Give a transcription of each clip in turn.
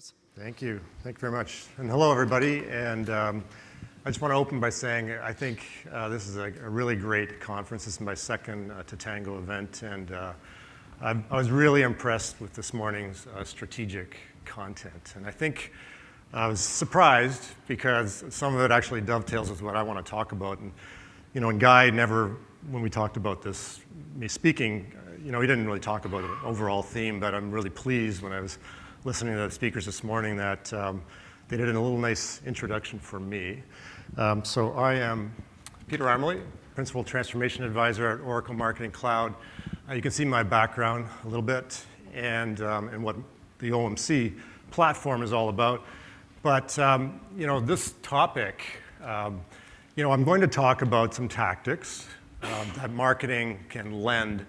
yours. Thank you. Thank you very much. And hello, everybody. And I just want to open by saying I think this is a really great conference. This is my second Totango event. And I was really impressed with this morning's strategic content. And I think I was surprised because some of it actually dovetails with what I want to talk about. And, you know, and Guy never, when we talked about this, me speaking, you know, he didn't really talk about an overall theme, but I'm really pleased when I was listening to the speakers this morning that they did a little nice introduction for me. So I am Peter Armaly, Principal Transformation Advisor at Oracle Marketing Cloud. You can see my background a little bit and what the OMC platform is all about. But, you know, this topic, you know, I'm going to talk about some tactics that marketing can lend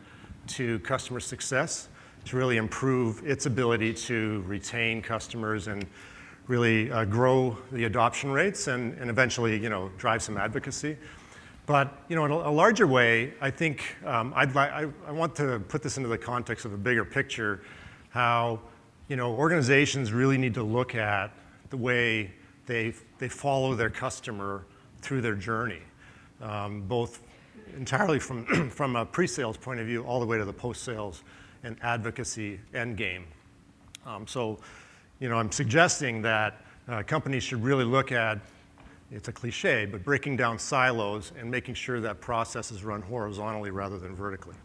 to customer success to really improve its ability to retain customers and really grow the adoption rates and eventually, you know, drive some advocacy. But, you know, in a larger way, I think I want to put this into the context of a bigger picture, how, you know, organizations really need to look at the way they follow their customer through their journey, both entirely from a pre-sales point of view all the way to the post-sales and advocacy end game. So, you know, I'm suggesting that companies should really look at, it's a cliche, but breaking down silos and making sure that processes run horizontally rather than vertically.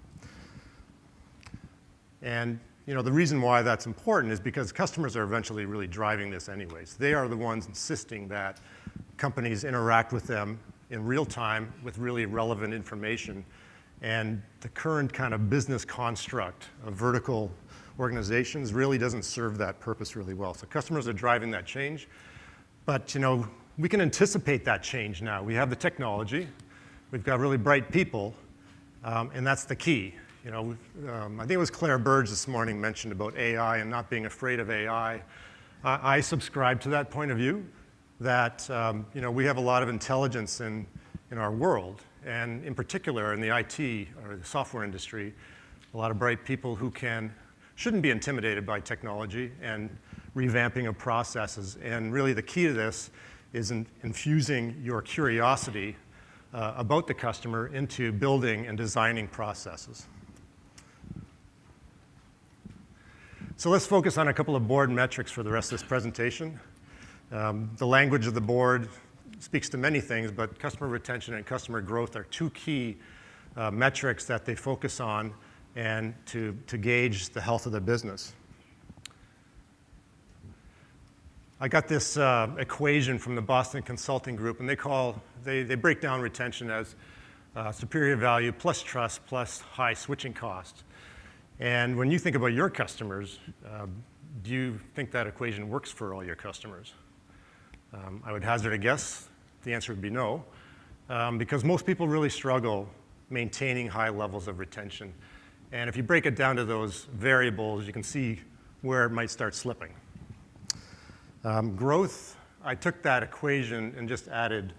And, you know, the reason why that's important is because customers are eventually really driving this anyways. They are the ones insisting that companies interact with them in real time with really relevant information. And the current kind of business construct of vertical organizations really doesn't serve that purpose really well. So customers are driving that change. But, you know, we can anticipate that change now. We have the technology. We've got really bright people. And that's the key. You know, I think it was Claire Burge this morning mentioned about AI and not being afraid of AI. I subscribe to that point of view that, you know, we have a lot of intelligence in our world. And in particular, in the IT or the software industry, a lot of bright people who shouldn't be intimidated by technology and revamping of processes. And really the key to this is infusing your curiosity about the customer into building and designing processes. So let's focus on a couple of board metrics for the rest of this presentation. The language of the board speaks to many things, but customer retention and customer growth are two key metrics that they focus on and to gauge the health of the business. I got this equation from the Boston Consulting Group, and they break down retention as superior value plus trust plus high switching cost. And when you think about your customers, do you think that equation works for all your customers? I would hazard a guess. The answer would be no, because most people really struggle maintaining high levels of retention. And if you break it down to those variables, you can see where it might start slipping. Growth, I took that equation and just added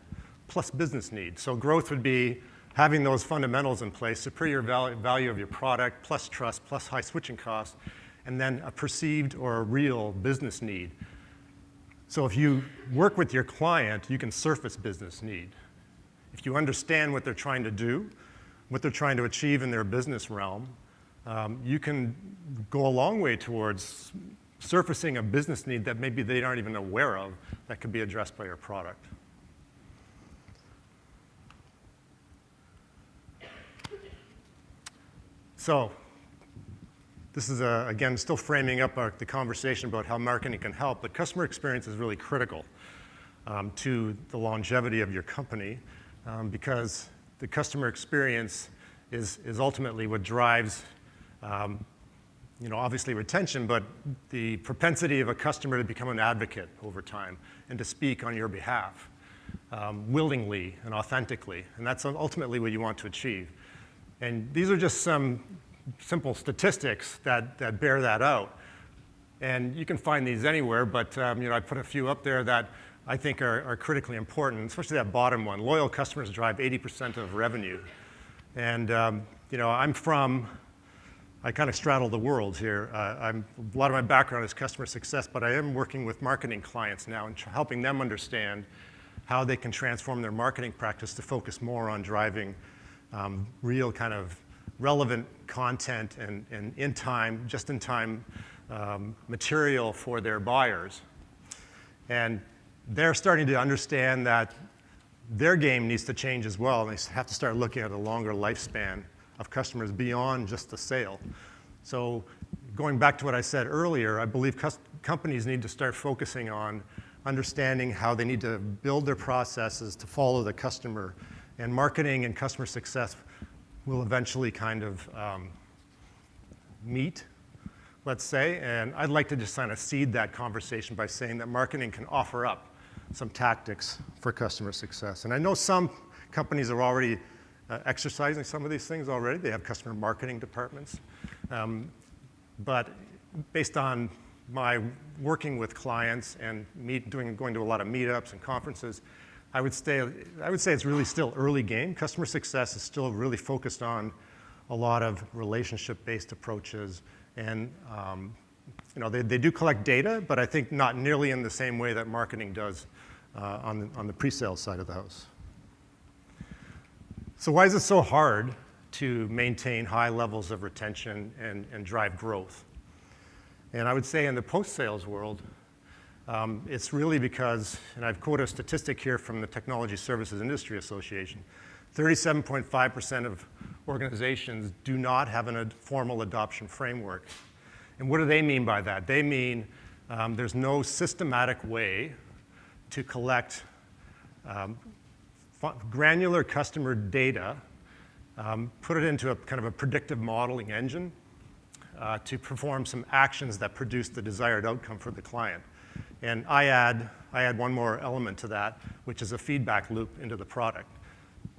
plus business needs. So growth would be having those fundamentals in place, superior value of your product, plus trust, plus high switching costs, and then a perceived or a real business need. So if you work with your client, you can surface business need. If you understand what they're trying to do, what they're trying to achieve in their business realm, you can go a long way towards surfacing a business need that maybe they aren't even aware of that could be addressed by your product. So this is, again, still framing up the conversation about how marketing can help, but customer experience is really critical to the longevity of your company because the customer experience is ultimately what drives, you know, obviously retention, but the propensity of a customer to become an advocate over time and to speak on your behalf willingly and authentically. And that's ultimately what you want to achieve. And these are just some simple statistics that bear that out. And you can find these anywhere, but you know, I put a few up there that I think are critically important, especially that bottom one. Loyal customers drive 80% of revenue. And you know, I'm from I kind of straddle the worlds here. A lot of my background is customer success, but I am working with marketing clients now and helping them understand how they can transform their marketing practice to focus more on driving real kind of relevant content and in-time, just-in-time material for their buyers. And they're starting to understand that their game needs to change as well, and they have to start looking at a longer lifespan of customers beyond just the sale. So going back to what I said earlier, I believe companies need to start focusing on understanding how they need to build their processes to follow the customer, and marketing and customer success will eventually kind of meet, let's say. And I'd like to just kind of seed that conversation by saying that marketing can offer up some tactics for customer success. And I know some companies are already exercising some of these things already. They have customer marketing departments. But based on my working with clients and going to a lot of meetups and conferences, I would say it's really still early game. Customer success is still really focused on a lot of relationship-based approaches. And they do collect data, but I think not nearly in the same way that marketing does on the pre-sales side of the house. So why is it so hard to maintain high levels of retention and drive growth? And I would say in the post-sales world, it's really because, and I've quoted a statistic here from the Technology Services Industry Association, 37.5% of organizations do not have a formal adoption framework. And what do they mean by that? They mean there's no systematic way to collect granular customer data, put it into a kind of a predictive modeling engine to perform some actions that produce the desired outcome for the client. And I add one more element to that, which is a feedback loop into the product.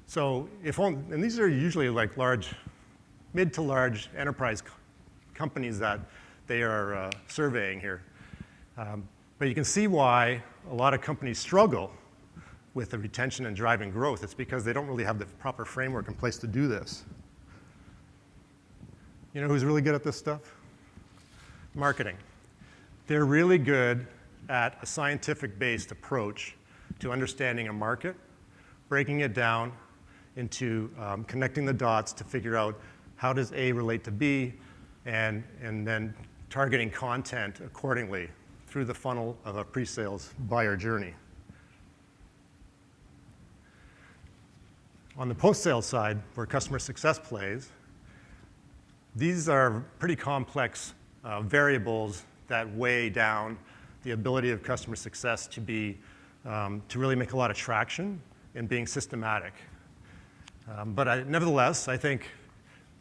So and these are usually like mid to large enterprise companies that they are surveying here. But you can see why a lot of companies struggle with the retention and driving growth. It's because they don't really have the proper framework in place to do this. You know who's really good at this stuff? Marketing. They're really good at a scientific-based approach to understanding a market, breaking it down into connecting the dots to figure out how does A relate to B, and then targeting content accordingly through the funnel of a pre-sales buyer journey. On the post-sales side, where customer success plays, these are pretty complex variables that weigh down the ability of customer success to really make a lot of traction and being systematic. But nevertheless, I think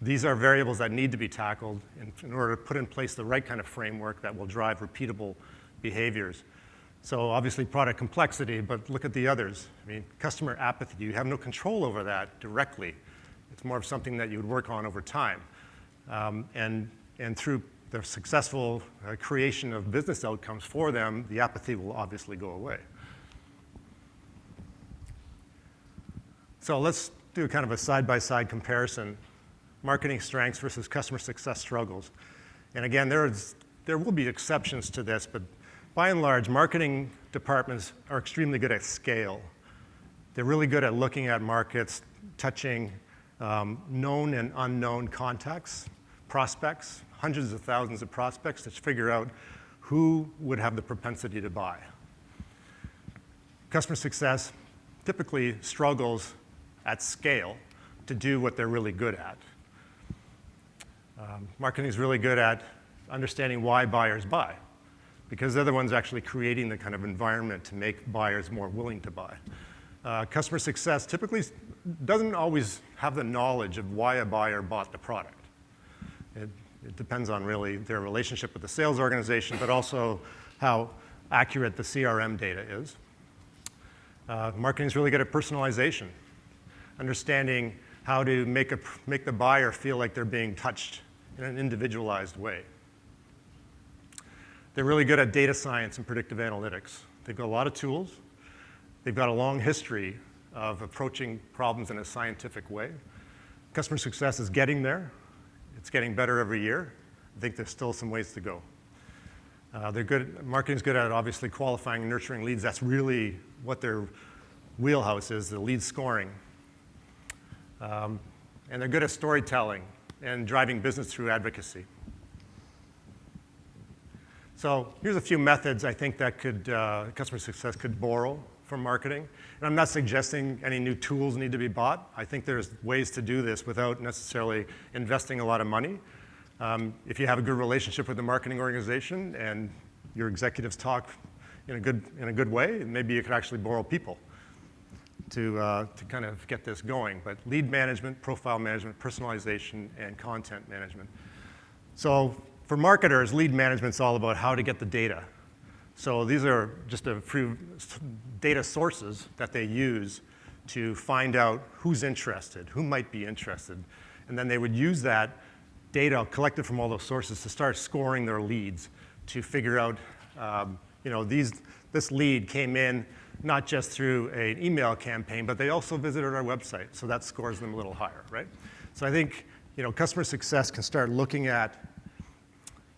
these are variables that need to be tackled in order to put in place the right kind of framework that will drive repeatable behaviors. So obviously product complexity, but look at the others. I mean, customer apathy, you have no control over that directly. It's more of something that you would work on over time. And through the successful creation of business outcomes for them, the apathy will obviously go away. So let's do kind of a side-by-side comparison. Marketing strengths versus customer success struggles. And again, there will be exceptions to this, but by and large, marketing departments are extremely good at scale. They're really good at looking at markets, touching known and unknown contacts, prospects, hundreds of thousands of prospects to figure out who would have the propensity to buy. Customer success typically struggles at scale to do what they're really good at. Marketing is really good at understanding why buyers buy, because they're the ones actually creating the kind of environment to make buyers more willing to buy. Customer success typically doesn't always have the knowledge of why a buyer bought the product. It depends on really their relationship with the sales organization, but also how accurate the CRM data is. Marketing is really good at personalization, understanding how to make the buyer feel like they're being touched in an individualized way. They're really good at data science and predictive analytics. They've got a lot of tools. They've got a long history of approaching problems in a scientific way. Customer success is getting there. It's getting better every year. I think there's still some ways to go. Marketing's good at obviously qualifying and nurturing leads. That's really what their wheelhouse is, the lead scoring. And they're good at storytelling and driving business through advocacy. So here's a few methods I think that customer success could borrow from marketing. And I'm not suggesting any new tools need to be bought. I think there's ways to do this without necessarily investing a lot of money. If you have a good relationship with the marketing organization and your executives talk in a good way, maybe you could actually borrow people to kind of get this going. But lead management, profile management, personalization, and content management. So for marketers, lead management's all about how to get the data. So these are just a few data sources that they use to find out who's interested, who might be interested. And then they would use that data collected from all those sources to start scoring their leads to figure out, this lead came in not just through an email campaign, but they also visited our website, so that scores them a little higher, right? So I think, customer success can start looking at,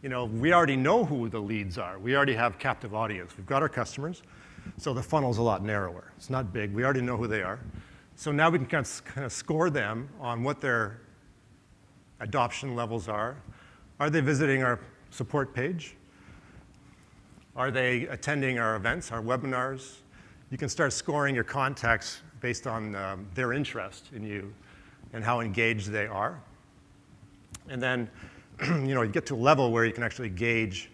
we already know who the leads are. We already have captive audience. We've got our customers, so the funnel's a lot narrower. It's not big. We already know who they are. So now we can kind of score them on what their adoption levels are. Are they visiting our support page? Are they attending our events, our webinars? You can start scoring your contacts based on their interest in you and how engaged they are. And then, you get to a level where you can actually gauge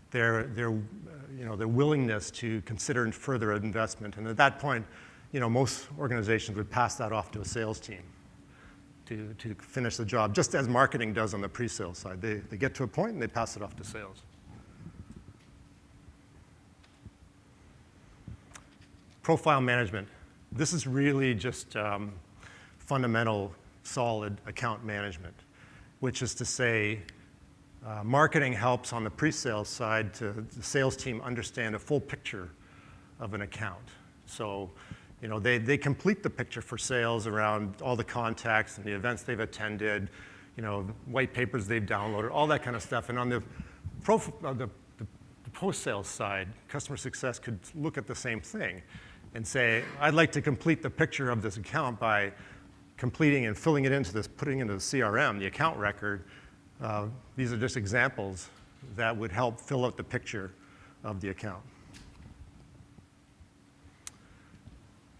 their willingness to consider further investment. And at that point, most organizations would pass that off to a sales team to finish the job, just as marketing does on the pre-sales side. They get to a point and they pass it off to sales. Profile management. This is really just fundamental, solid account management, which is to say, marketing helps on the pre-sales side to the sales team understand a full picture of an account. So, they complete the picture for sales around all the contacts and the events they've attended, white papers they've downloaded, all that kind of stuff. And on the post-sales side, customer success could look at the same thing and say, I'd like to complete the picture of this account by completing and filling it into this, putting into the CRM, the account record. These are just examples that would help fill out the picture of the account.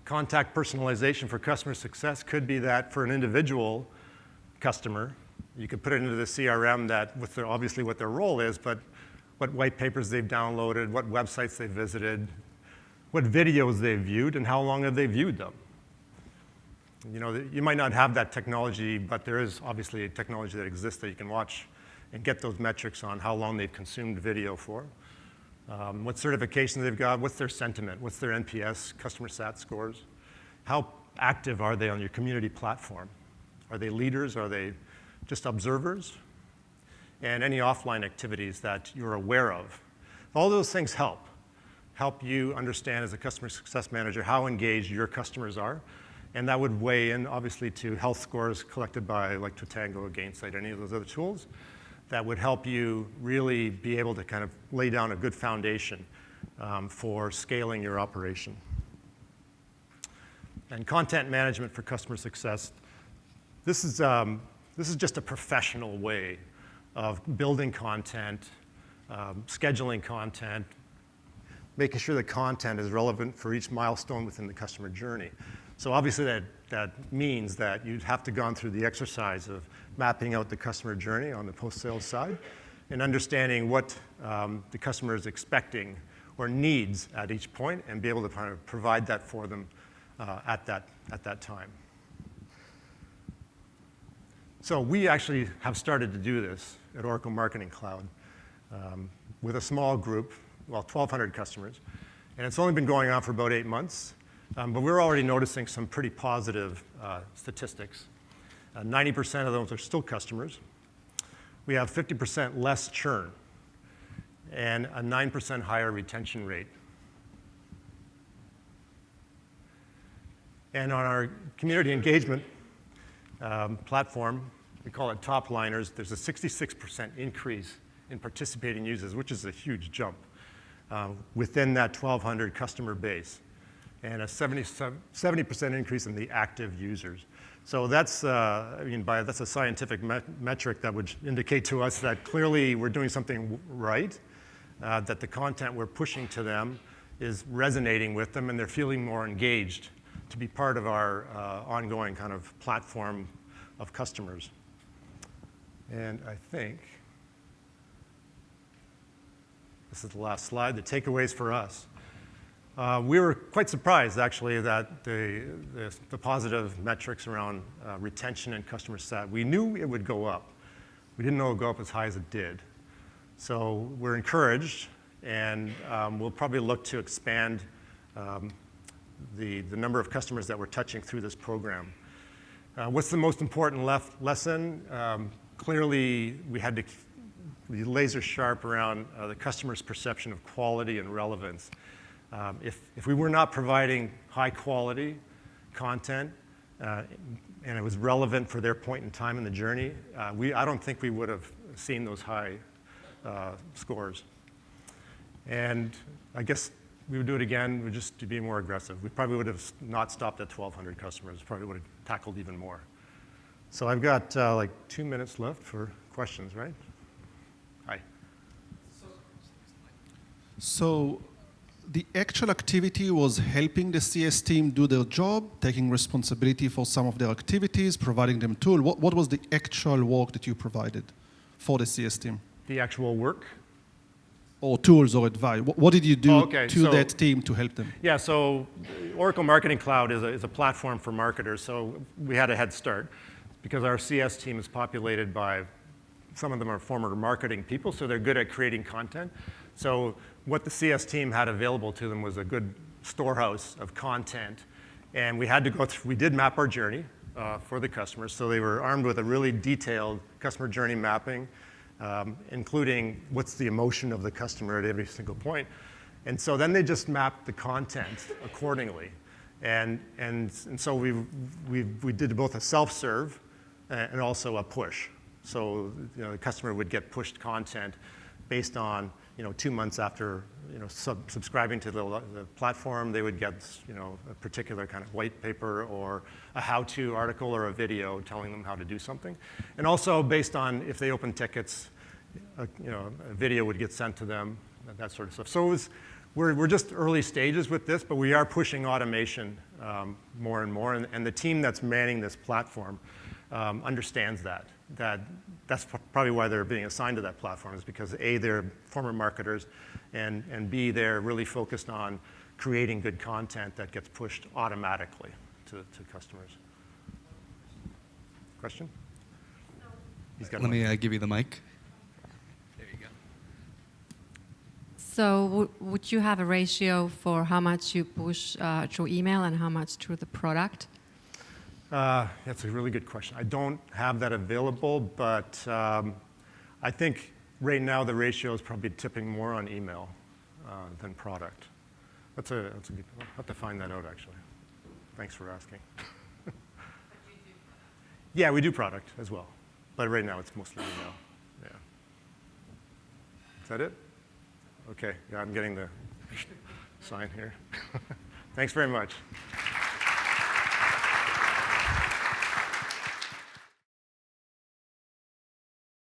Contact personalization for customer success could be that for an individual customer, you could put it into the CRM that with obviously what their role is, but what white papers they've downloaded, what websites they've visited, what videos they've viewed, and how long have they viewed them. You might not have that technology, but there is obviously a technology that exists that you can watch and get those metrics on how long they've consumed video for, what certifications they've got, what's their sentiment, what's their NPS, customer sat scores, how active are they on your community platform? Are they leaders? Are they just observers? And any offline activities that you're aware of. All those things help you understand as a customer success manager how engaged your customers are. And that would weigh in, obviously, to health scores collected by like Totango, Gainsight, any of those other tools that would help you really be able to kind of lay down a good foundation for scaling your operation. And content management for customer success. This is just a professional way of building content, scheduling content, making sure the content is relevant for each milestone within the customer journey. So obviously that means that you'd have to gone through the exercise of mapping out the customer journey on the post-sales side and understanding what the customer is expecting or needs at each point and be able to kind of provide that for them at that time. So we actually have started to do this at Oracle Marketing Cloud with a small group, 1,200 customers. And it's only been going on for about 8 months. But we're already noticing some pretty positive statistics. 90% of those are still customers. We have 50% less churn and a 9% higher retention rate. And on our community engagement platform, we call it top liners, there's a 66% increase in participating users, which is a huge jump within that 1,200 customer base, and a 70% increase in the active users. So that's, that's a scientific metric that would indicate to us that clearly we're doing something right, that the content we're pushing to them is resonating with them, and they're feeling more engaged to be part of our ongoing kind of platform of customers. And I think this is the last slide, the takeaways for us. We were quite surprised, actually, that the positive metrics around retention and customer sat, we knew it would go up. We didn't know it would go up as high as it did. So we're encouraged, and we'll probably look to expand the number of customers that we're touching through this program. What's the most important lesson? Clearly, we had to be laser sharp around the customer's perception of quality and relevance. If we were not providing high quality content and it was relevant for their point in time in the journey, I don't think we would have seen those high scores. And I guess we would do it again, we'd just to be more aggressive. We probably would have not stopped at 1,200 customers, probably would have tackled even more. So I've got like 2 minutes left for questions, right? Hi. So the actual activity was helping the CS team do their job, taking responsibility for some of their activities, providing them tools. What was the actual work that you provided for the CS team? The actual work? Or tools or advice. What did you do that team to help them? Yeah, so Oracle Marketing Cloud is a platform for marketers, so we had a head start because our CS team is populated by, some of them are former marketing people, so they're good at creating content. So what the CS team had available to them was a good storehouse of content, and we had to go through, we did map our journey for the customers, so they were armed with a really detailed customer journey mapping, including what's the emotion of the customer at every single point. And so then they just mapped the content accordingly. And so we did both a self-serve and also a push. So the customer would get pushed content based on 2 months after subscribing to the platform, they would get a particular kind of white paper or a how-to article or a video telling them how to do something. And also based on if they open tickets, a video would get sent to them, that sort of stuff. So we're just early stages with this, but we are pushing automation more and more. And the team that's manning this platform understands that's probably why they're being assigned to that platform, is because A, they're former marketers, and B, they're really focused on creating good content that gets pushed automatically to customers. Question? Let me give you the mic. There you go. So would you have a ratio for how much you push through email and how much through the product? That's a really good question. I don't have that available, but I think right now the ratio is probably tipping more on email than product. That's a good, I'll have to find that out actually. Thanks for asking. But you do. Yeah, we do product as well, but right now it's mostly email. Yeah. Is that it? Okay, yeah, I'm getting the sign here. Thanks very much.